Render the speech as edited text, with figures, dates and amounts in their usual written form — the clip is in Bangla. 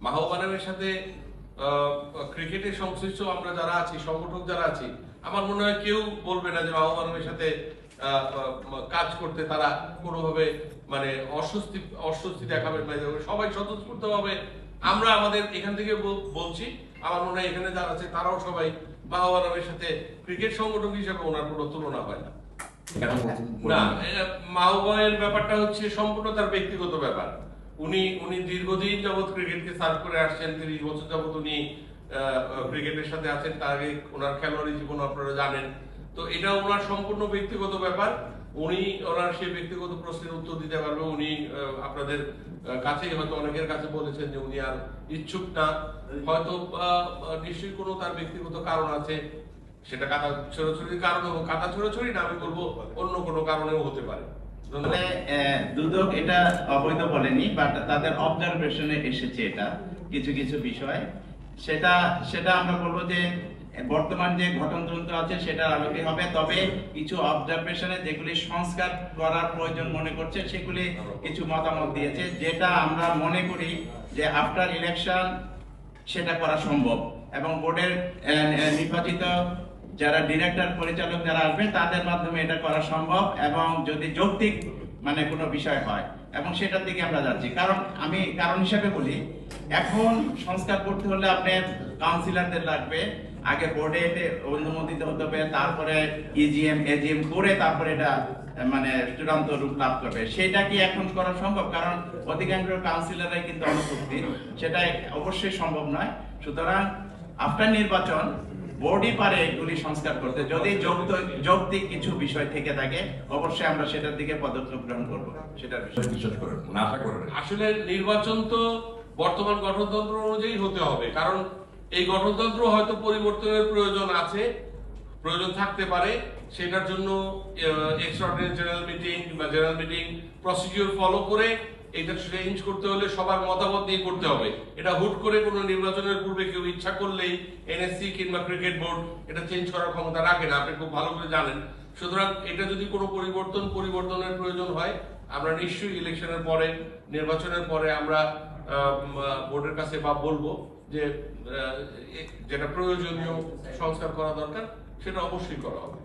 মাহবানের সাথে ক্রিকেটের সংশ্লিষ্ট আমরা যারা আছি, সংগঠক যারা আছি, আমার মনে হয় কেউ বলবে না যে মাহবানের সাথে কাজ করতে তারা কোনোভাবে মানে অস্বস্তি দেখাবে। সবাই স্বতঃস্ফূর্তভাবে আমরা আমাদের এখান থেকে বলছি, আমার মনে হয় এখানে যারা আছে তারাও সবাই মাহবানের সাথে ক্রিকেট সংগঠক হিসেবে ওনার কোনো তুলনা হয় না। না, মাহবানের ব্যাপারটা হচ্ছে সম্পূর্ণ তার ব্যক্তিগত ব্যাপার। উনি দীর্ঘদিন যাবৎ ক্রিকেটকে সার্ভ করে আসছেন, 30 বছর যাবৎ উনি ক্রিকেটের সাথে আছেন। তার আগে ওনার খেলোয়াড়ি জীবন আপনারা জানেন। তো এটা ওনার সম্পূর্ণ ব্যক্তিগত ব্যাপার। উনি ওনার সেই ব্যক্তিগত প্রশ্নের উত্তর দিতে পারবে। উনি আপনাদের কাছেই হয়তো অনেকের কাছে বলেছেন যে উনি আর ইচ্ছুক না, হয়তো নিশ্চয়ই কোনো তার ব্যক্তিগত কারণ আছে। সেটা কাঁথা ছোড়াছড়ির কারণে হোক, কাঁথা ছোড়াছড়ি না, আমি বলবো অন্য কোনো কারণেও হতে পারে। দুদক এটা অবৈধ বলেনি, বাট তাদের অবজারভেশনে এসেছে এটা কিছু কিছু বিষয়। সেটা আমরা বলবো যে বর্তমান যে ঘটনাতন্ত্র আছে সেটা আলোকে হবে। তবে কিছু অবজারভেশনে যেগুলি সংস্কার করার প্রয়োজন মনে করছে সেগুলি কিছু মতামত দিয়েছে, যেটা আমরা মনে করি যে আফটার ইলেকশন সেটা করা সম্ভব। এবং বোর্ডের নির্বাচিত যারা ডিরেক্টর পরিচালক যারা আসবে তাদের মাধ্যমে এটা করা সম্ভব, এবং যদি যৌক্তিক মানে কোনো বিষয় হয়, এবং সেটার দিকে আমরা যাচ্ছি। আমি কারণ হিসাবে বলি, এখন সংস্কার করতে হলে আপনার কাউন্সিলরদের লাগবে, আগে বোর্ডে অনুমোদিত হতে হবে, তারপরে এজিএম করে তারপরে এটা মানে চূড়ান্ত রূপ লাভ করবে। সেটা কি এখন করা সম্ভব? কারণ অধিকাংশ কাউন্সিলররাই কিন্তু অনুপস্থিত, সেটা অবশ্যই সম্ভব নয়। সুতরাং আফটার নির্বাচন বোর্ডই পারে এগুলি সংস্কার করতে, যদি যৌক্তিক কিছু বিষয় থেকে থাকে অবশ্যই আমরা সেটার দিকে পদক্ষেপ গ্রহণ করবো। সেটার আসলে নির্বাচন তো বর্তমান গঠনতন্ত্র অনুযায়ী হতে হবে, কারণ এই গঠনতন্ত্র হয়তো পরিবর্তনের প্রয়োজন আছে, প্রয়োজন থাকতে পারে। সেটার জন্য এক্সট্রাঅর্ডিনারি জেনারেল মিটিং বা জেনারেল মিটিং প্রসিডিউর ফলো করে এটা চেঞ্জ করতে হলে সবার মতামত নিয়ে করতে হবে। এটা হুট করে কোনো নির্বাচনের পূর্বে কেউ ইচ্ছা করলেই এনএসসি কিংবা ক্রিকেট বোর্ড এটা চেঞ্জ করার ক্ষমতা রাখে না, আপনি খুব ভালো করে জানেন। সুতরাং এটা যদি কোনো পরিবর্তনের প্রয়োজন হয়, আমরা নিশ্চয়ই ইলেকশনের পরে, নির্বাচনের পরে আমরা বোর্ডের কাছে বা বলবো যে যেটা প্রয়োজনীয় সংস্কার করা দরকার সেটা অবশ্যই করা হবে।